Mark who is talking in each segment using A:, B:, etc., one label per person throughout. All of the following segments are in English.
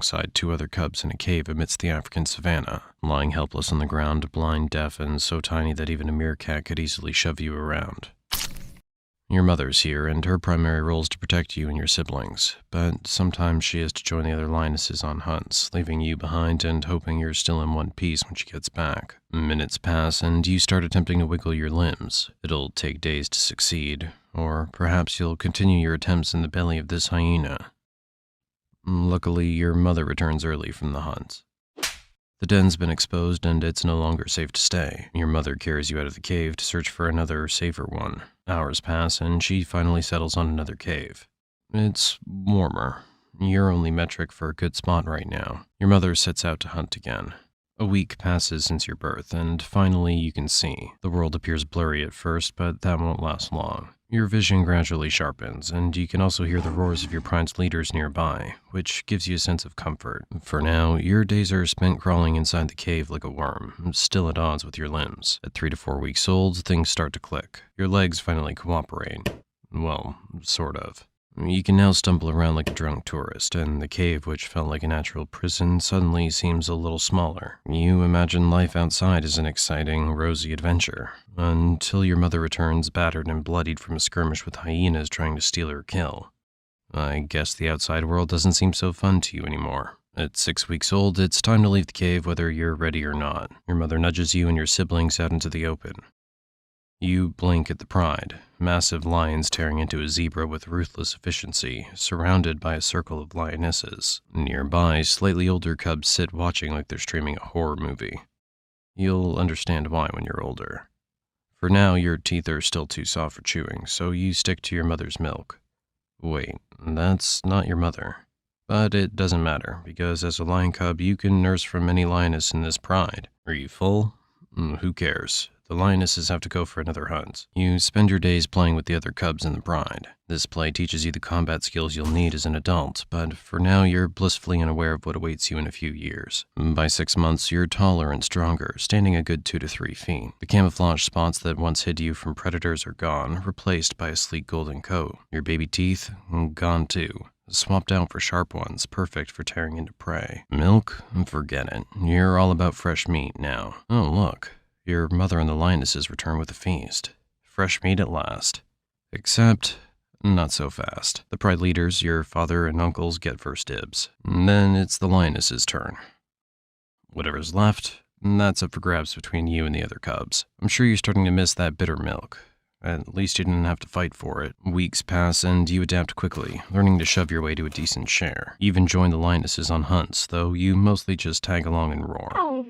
A: alongside 2 other cubs in a cave amidst the African savanna, lying helpless on the ground, blind, deaf, and so tiny that even a meerkat could easily shove you around. Your mother's here, and her primary role is to protect you and your siblings, but sometimes she has to join the other lionesses on hunts, leaving you behind and hoping you're still in one piece when she gets back. Minutes pass, and you start attempting to wiggle your limbs. It'll take days to succeed, or perhaps you'll continue your attempts in the belly of this hyena. Luckily, your mother returns early from the hunt. The den's been exposed and it's no longer safe to stay. Your mother carries you out of the cave to search for another, safer one. Hours pass and she finally settles on another cave. It's warmer. Your only metric for a good spot right now. Your mother sets out to hunt again. A week passes since your birth, and finally you can see. The world appears blurry at first, but that won't last long. Your vision gradually sharpens, and you can also hear the roars of your pride's leaders nearby, which gives you a sense of comfort. For now, your days are spent crawling inside the cave like a worm, still at odds with your limbs. At 3 to 4 weeks old, things start to click. Your legs finally cooperate. Well, sort of. You can now stumble around like a drunk tourist, and the cave, which felt like a natural prison, suddenly seems a little smaller. You imagine life outside is an exciting, rosy adventure, until your mother returns battered and bloodied from a skirmish with hyenas trying to steal her kill. I guess the outside world doesn't seem so fun to you anymore. At 6 weeks old, it's time to leave the cave whether you're ready or not. Your mother nudges you and your siblings out into the open. You blink at the pride, massive lions tearing into a zebra with ruthless efficiency, surrounded by a circle of lionesses. Nearby, slightly older cubs sit watching like they're streaming a horror movie. You'll understand why when you're older. For now, your teeth are still too soft for chewing, so you stick to your mother's milk. Wait, that's not your mother. But it doesn't matter, because as a lion cub, you can nurse from any lioness in this pride. Are you full? Who cares? The lionesses have to go for another hunt. You spend your days playing with the other cubs in the pride. This play teaches you the combat skills you'll need as an adult, but for now you're blissfully unaware of what awaits you in a few years. By 6 months, you're taller and stronger, standing a good 2 to 3 feet. The camouflage spots that once hid you from predators are gone, replaced by a sleek golden coat. Your baby teeth? Gone too. Swapped out for sharp ones, perfect for tearing into prey. Milk? Forget it. You're all about fresh meat now. Oh, look. Your mother and the lionesses return with a feast. Fresh meat at last. Except, not so fast. The pride leaders, your father and uncles, get first dibs. Then it's the lionesses' turn. Whatever's left, that's up for grabs between you and the other cubs. I'm sure you're starting to miss that bitter milk. At least you didn't have to fight for it. Weeks pass and you adapt quickly, learning to shove your way to a decent share. You even join the lionesses on hunts, though you mostly just tag along and roar.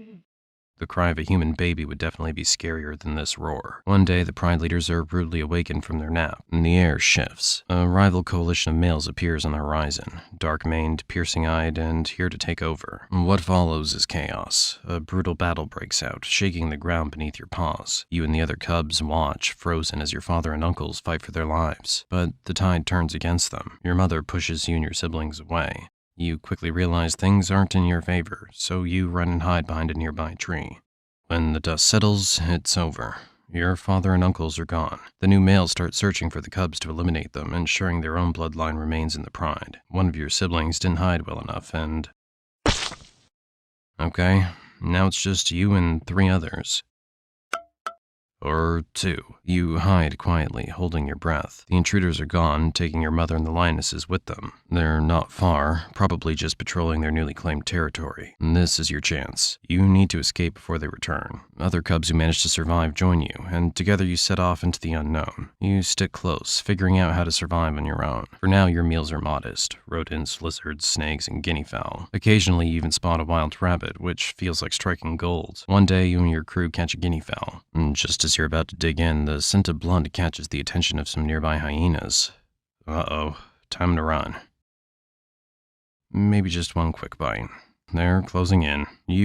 A: The cry of a human baby would definitely be scarier than this roar. One day, the pride leaders are rudely awakened from their nap, and the air shifts. A rival coalition of males appears on the horizon, dark-maned, piercing-eyed, and here to take over. What follows is chaos. A brutal battle breaks out, shaking the ground beneath your paws. You and the other cubs watch, frozen as your father and uncles fight for their lives. But the tide turns against them. Your mother pushes you and your siblings away. You quickly realize things aren't in your favor, so you run and hide behind a nearby tree. When the dust settles, it's over. Your father and uncles are gone. The new males start searching for the cubs to eliminate them, ensuring their own bloodline remains in the pride. One of your siblings didn't hide well enough, and... Okay, now it's just you and 3 others. Or 2. You hide quietly, holding your breath. The intruders are gone, taking your mother and the lionesses with them. They're not far, probably just patrolling their newly claimed territory. This is your chance. You need to escape before they return. Other cubs who manage to survive join you, and together you set off into the unknown. You stick close, figuring out how to survive on your own. For now, your meals are modest. Rodents, lizards, snakes, and guinea fowl. Occasionally, you even spot a wild rabbit, which feels like striking gold. One day, you and your crew catch a guinea fowl. And just as you're about to dig in, the scent of blood catches the attention of some nearby hyenas. Uh-oh, time to run. Maybe just one quick bite. They're closing in. You